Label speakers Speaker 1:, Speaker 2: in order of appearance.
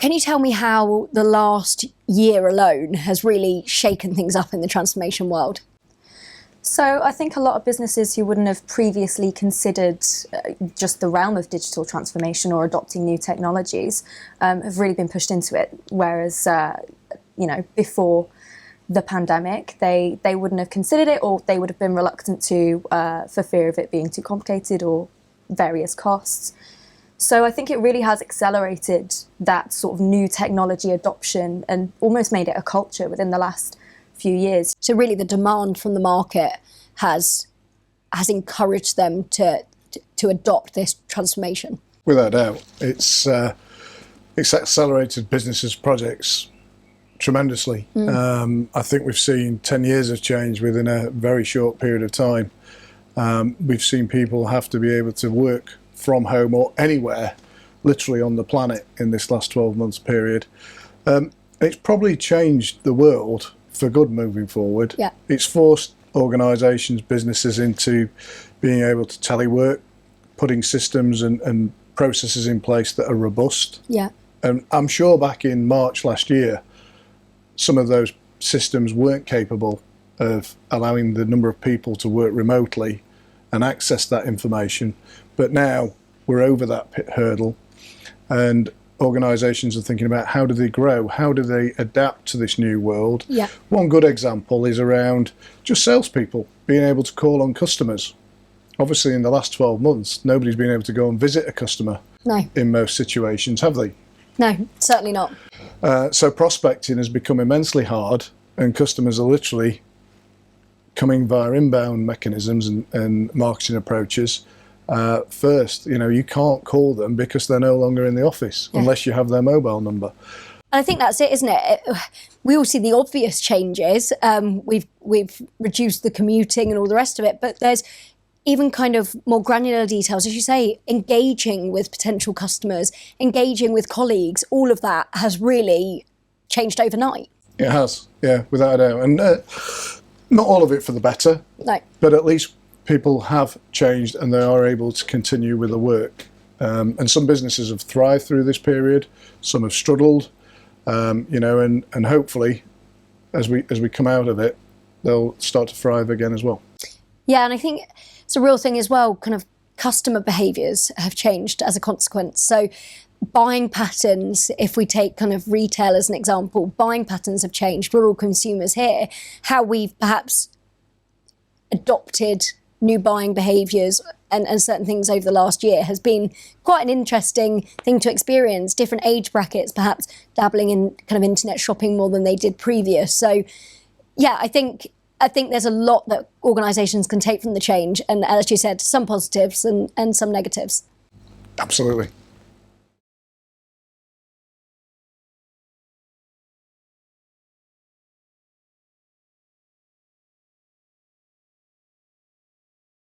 Speaker 1: Can you tell me how the last year alone has really shaken things up in the transformation world?
Speaker 2: So I think a lot of businesses who wouldn't have previously considered just the realm of digital transformation or adopting new technologies have really been pushed into it. Whereas, before the pandemic, they wouldn't have considered it, or they would have been reluctant to for fear of it being too complicated or various costs. So I think it really has accelerated that sort of new technology adoption and almost made it a culture within the last few years.
Speaker 1: So really the demand from the market has encouraged them to adopt this transformation.
Speaker 3: Without doubt, it's accelerated businesses' projects tremendously. I think we've seen 10 years of change within a very short period of time. We've seen people have to be able to work from home or anywhere, literally on the planet, in this last 12 months period. It's probably changed the world for good moving forward.
Speaker 1: Yeah.
Speaker 3: It's forced organisations, businesses into being able to telework, putting systems and processes in place that are robust.
Speaker 1: Yeah.
Speaker 3: And I'm sure back in March last year, some of those systems weren't capable of allowing the number of people to work remotely and access that information. But now we're over that hurdle, and organisations are thinking about how do they grow, how do they adapt to this new world.
Speaker 1: Yeah.
Speaker 3: One good example is around just salespeople being able to call on customers. Obviously, in the last 12 months, nobody's been able to go and visit a customer.
Speaker 1: No.
Speaker 3: In most situations, have they?
Speaker 1: No, certainly not.
Speaker 3: So prospecting has become immensely hard, and customers are literally coming via inbound mechanisms and marketing approaches. First, you can't call them because they're no longer in the office unless you have their mobile number.
Speaker 1: And I think that's it, isn't it? We all see the obvious changes. We've reduced the commuting and all the rest of it, but there's even kind of more granular details, as you say, engaging with potential customers, engaging with colleagues, all of that has really changed overnight.
Speaker 3: It has, yeah, without a doubt. And not all of it for the better,
Speaker 1: No.
Speaker 3: but at least people have changed and they are able to continue with the work. And some businesses have thrived through this period, some have struggled, and hopefully as we come out of it, they'll start to thrive again as well.
Speaker 1: Yeah, and I think it's a real thing as well, kind of customer behaviours have changed as a consequence. So buying patterns, if we take kind of retail as an example, buying patterns have changed. We're all consumers here. How we've perhaps adopted new buying behaviours and certain things over the last year has been quite an interesting thing to experience. Different age brackets perhaps dabbling in kind of internet shopping more than they did previous. So yeah, I think there's a lot that organisations can take from the change, and as you said, some positives and some negatives.
Speaker 3: Absolutely.